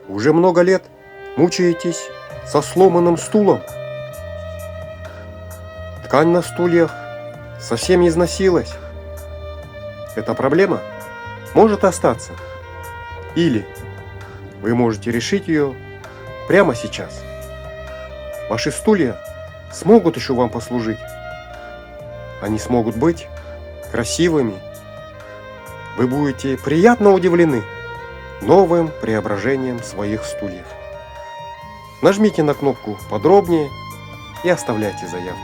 Уже много лет мучаетесь со сломанным стулом. Ткань на стульях совсем износилась. Эта проблема может остаться. Или вы можете решить ее прямо сейчас. Ваши стулья смогут еще вам послужить. Они смогут быть красивыми. Вы будете приятно удивлены новым преображением своих стульев. Нажмите на кнопку «Подробнее» и оставляйте заявку.